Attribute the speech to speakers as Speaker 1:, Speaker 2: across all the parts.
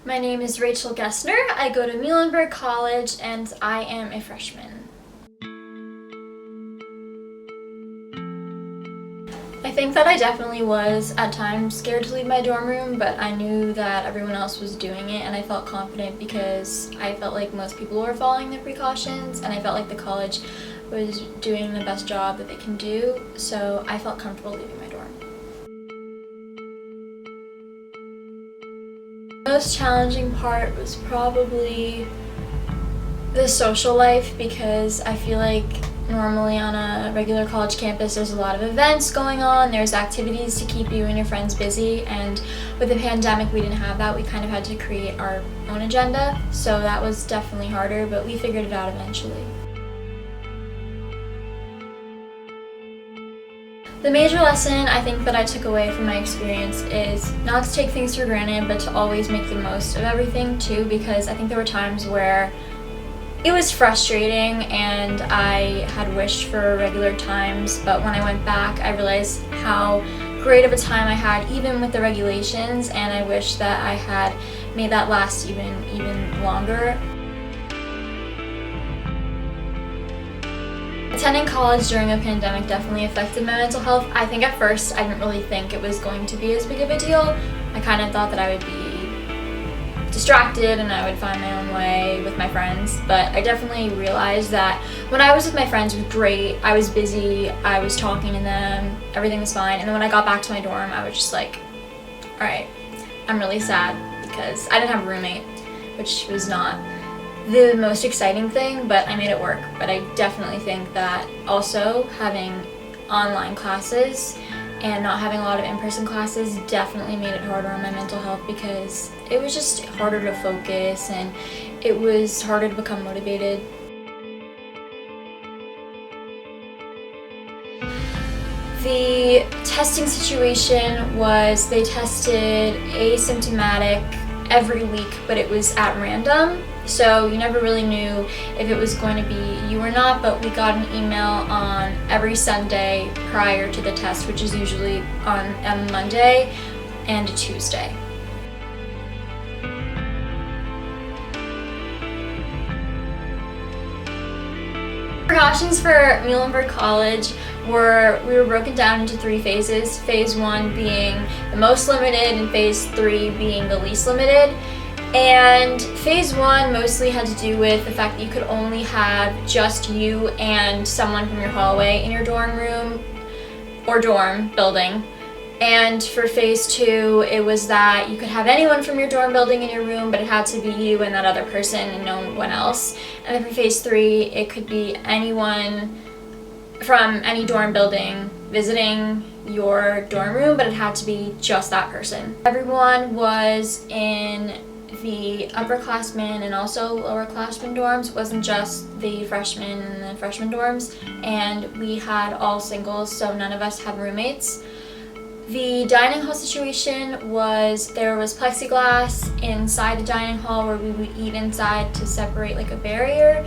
Speaker 1: My name is Julia Gesner. I go to Muhlenberg College and I am a freshman. I think that I definitely was at times scared to leave my dorm room, but I knew that everyone else was doing it and I felt confident because I felt like most people were following the precautions and I felt like the college was doing the best job that they can do, so I felt comfortable leaving my dorm. The most challenging part was probably the social life, because I feel like normally on a regular college campus there's a lot of events going on, there's activities to keep you and your friends busy, and with the pandemic we didn't have that. We kind of had to create our own agenda, so that was definitely harder, but we figured it out eventually. The major lesson I think that I took away from my experience is not to take things for granted, but to always make the most of everything too, because I think there were times where it was frustrating and I had wished for regular times, but when I went back I realized how great of a time I had even with the regulations, and I wish that I had made that last even longer. Attending college during a pandemic definitely affected my mental health. I think at first I didn't really think it was going to be as big of a deal. I kind of thought that I would be distracted and I would find my own way with my friends, but I definitely realized that when I was with my friends it was great. I was busy, I was talking to them, everything was fine, and then when I got back to my dorm I was just like, alright, I'm really sad because I didn't have a roommate, which was not the most exciting thing, but I made it work. But I definitely think that also having online classes and not having a lot of in-person classes definitely made it harder on my mental health, because it was just harder to focus and it was harder to become motivated. The testing situation was they tested asymptomatic every week, but it was at random. So you never really knew if it was going to be you or not, but we got an email on every Sunday prior to the test, which is usually on a Monday and a Tuesday. Precautions for Muhlenberg College we were broken down into 3 phases. Phase 1 being the most limited and phase 3 being the least limited. And phase 1 mostly had to do with the fact that you could only have just you and someone from your hallway in your dorm room or dorm building. And for phase 2, it was that you could have anyone from your dorm building in your room, but it had to be you and that other person and no one else. And then for phase 3, it could be anyone from any dorm building visiting your dorm room, but it had to be just that person. Everyone was in the upperclassmen and also lowerclassmen dorms. It wasn't just the freshmen and the freshman dorms, and we had all singles, so none of us had roommates. The dining hall situation was there was plexiglass inside the dining hall where we would eat inside to separate like a barrier.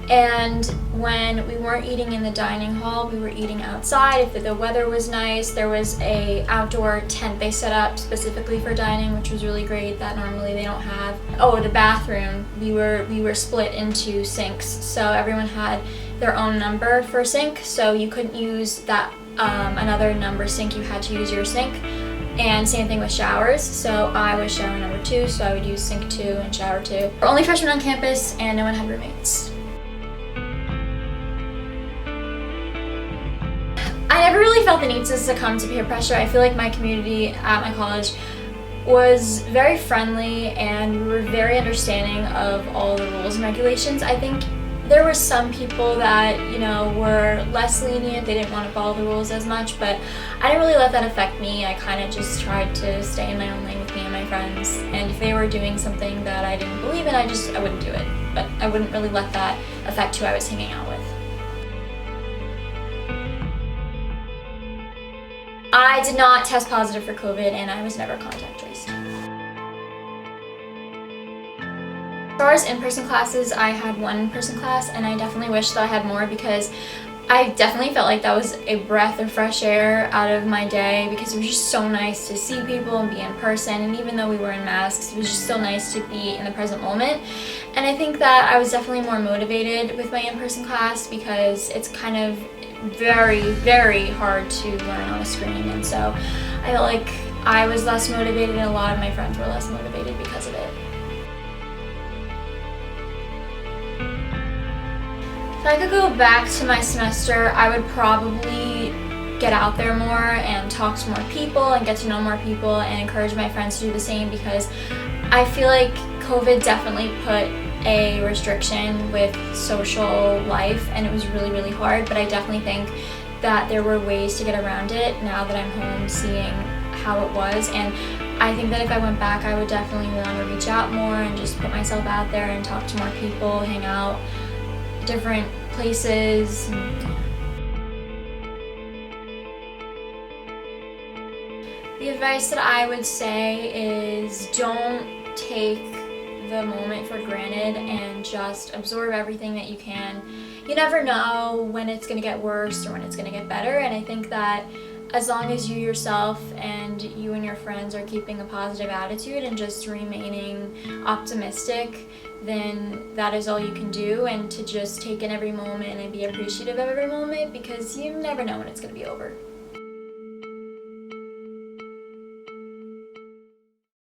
Speaker 1: And when we weren't eating in the dining hall, we were eating outside. If the weather was nice, there was a outdoor tent they set up specifically for dining, which was really great, that normally they don't have. Oh, the bathroom, we were split into sinks, so everyone had their own number for sink, so you couldn't use that another number sink, you had to use your sink. And same thing with showers, so I was shower number 2, so I would use sink 2 and shower 2. We're only freshmen on campus and no one had roommates. I never really felt the need to succumb to peer pressure. I feel like my community at my college was very friendly and we were very understanding of all the rules and regulations. I think there were some people that, were less lenient, they didn't want to follow the rules as much, but I didn't really let that affect me. I kind of just tried to stay in my own lane with me and my friends, and if they were doing something that I didn't believe in, I wouldn't do it, but I wouldn't really let that affect who I was hanging out with. I did not test positive for COVID and I was never contact traced. As far as in-person classes, I had one in-person class and I definitely wish that I had more, because I definitely felt like that was a breath of fresh air out of my day, because it was just so nice to see people and be in person, and even though we were in masks, it was just so nice to be in the present moment. And I think that I was definitely more motivated with my in-person class, because it's kind of very, very hard to learn on a screen, and so I felt like I was less motivated and a lot of my friends were less motivated because of it. If I could go back to my semester, I would probably get out there more and talk to more people and get to know more people and encourage my friends to do the same, because I feel like COVID definitely put a restriction with social life and it was really, really hard, but I definitely think that there were ways to get around it now that I'm home seeing how it was. And I think that if I went back, I would definitely want to reach out more and just put myself out there and talk to more people, hang out different places. The advice that I would say is don't take the moment for granted and just absorb everything that you can. You never know when it's going to get worse or when it's going to get better, and I think that as long as you yourself and you and your friends are keeping a positive attitude and just remaining optimistic, then that is all you can do, and to just take in every moment and be appreciative of every moment, because you never know when it's going to be over.